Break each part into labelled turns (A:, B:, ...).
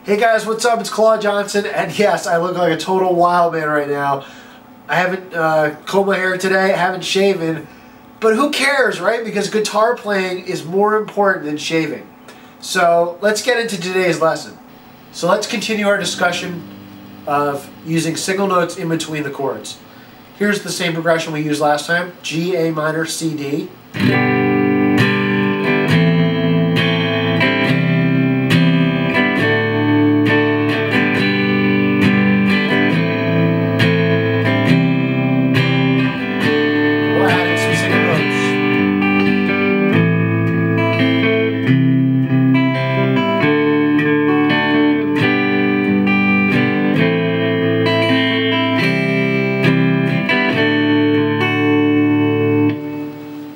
A: Hey guys, what's up? It's Claude Johnson, and yes, I look like a total wild man right now. I haven't combed my hair today, I haven't shaven, but who cares, right? Because guitar playing is more important than shaving. So let's get into today's lesson. So let's continue our discussion of using single notes in between the chords. Here's the same progression we used last time: G, A minor, C, D.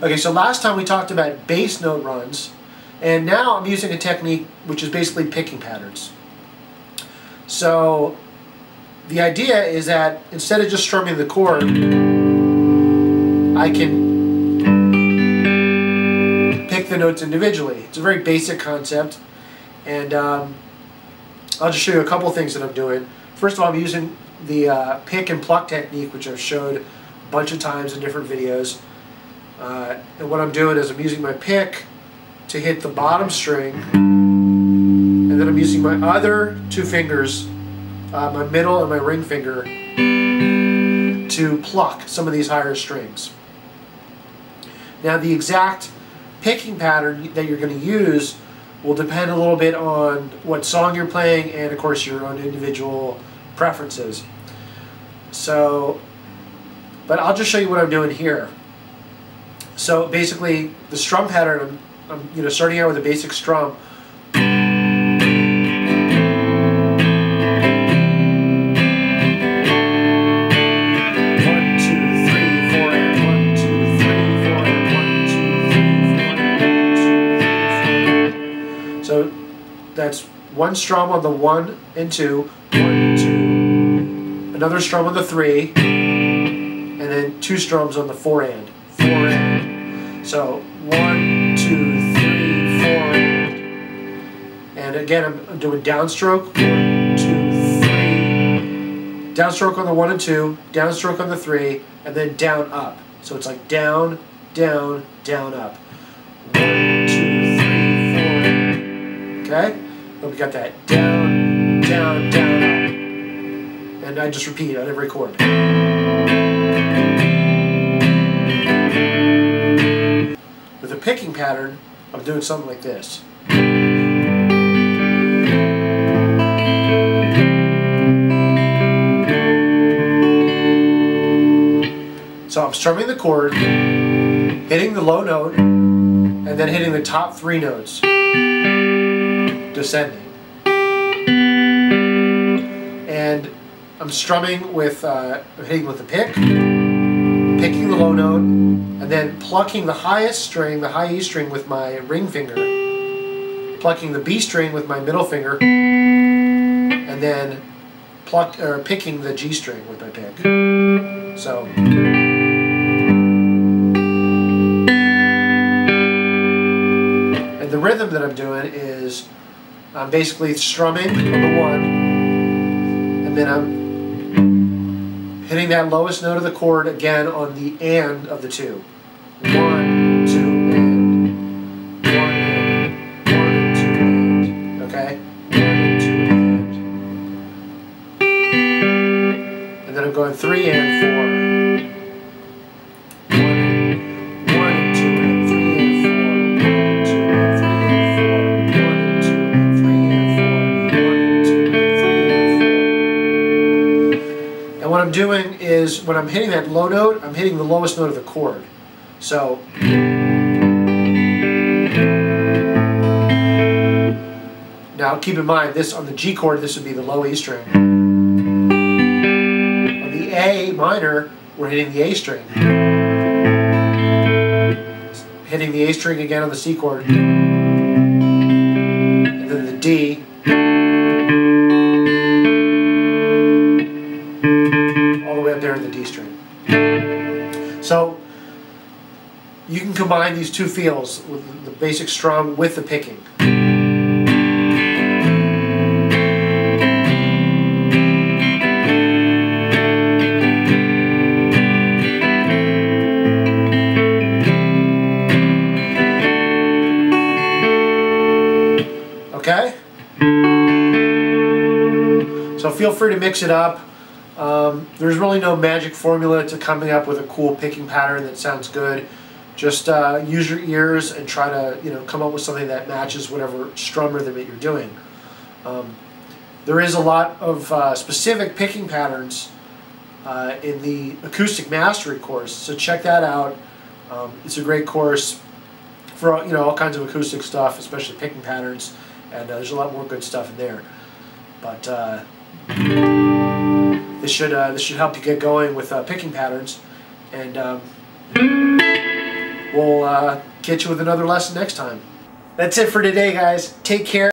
A: Okay, so last time we talked about bass note runs, and now I'm using a technique which is basically picking patterns. So the idea is that instead of just strumming the chord, I can pick the notes individually. It's a very basic concept, and I'll just show you a couple things that I'm doing. First of all, I'm using the pick and pluck technique, which I've showed a bunch of times in different videos. And what I'm doing is I'm using my pick to hit the bottom string, and then I'm using my other two fingers, my middle and my ring finger, to pluck some of these higher strings. Now the exact picking pattern that you're going to use will depend a little bit on what song you're playing and of course your own individual preferences. So, but I'll just show you what I'm doing here. So basically, the strum pattern, I'm starting out with a basic strum. 1, 2, 3, 4 and 1, 2, 3, 4 and 1, 2, 3, 4 and 1, 2, 3, 4. So that's one strum on the 1 and 2, 1, 2, another strum on the 3, and then 2 strums on the 4 and. So 1, 2, 3, 4, and again I'm doing downstroke, 1, 2, 3, downstroke on the 1 and 2, downstroke on the 3, and then down up. So it's like down, down, down up. 1, 2, 3, 4. Okay? Then we got that down, down, down, up. And I just repeat on every chord. With a picking pattern, I'm doing something like this. So I'm strumming the chord, hitting the low note, and then hitting the top 3 notes, descending. And I'm strumming with, I'm hitting with the pick, picking the low note, and then plucking the highest string, the high E string, with my ring finger, plucking the B string with my middle finger, and then picking the G string with my pick. So, and the rhythm that I'm doing is I'm basically strumming on the 1, and then I'm hitting that lowest note of the chord again on the and of the 2. 1, 2, and 1 and 1 and 2 and. Okay? 1 and 2 and. And then I'm going 3 and 4. 1 and 2 and 3 and 4. 1 and 2 and 3 and 4. 1 and 2 and 3 and 4. 1 and 2 and 3 and 4. And what I'm doing is, when I'm hitting that low note, I'm hitting the lowest note of the chord. So, now keep in mind, this on the G chord, this would be the low E string. On the A minor, we're hitting the A string. Hitting the A string again on the C chord. And then the D. All the way up there in the D string. So, you can combine these two feels with the basic strum with the picking. Okay? So feel free to mix it up. There's really no magic formula to coming up with a cool picking pattern that sounds good. Just use your ears and try to come up with something that matches whatever strum rhythm that you're doing. There is a lot of specific picking patterns in the acoustic mastery course, so check that out. It's a great course for all kinds of acoustic stuff, especially picking patterns, and there's a lot more good stuff in there. But this should help you get going with picking patterns, and we'll get you with another lesson next time. That's it for today, guys. Take care.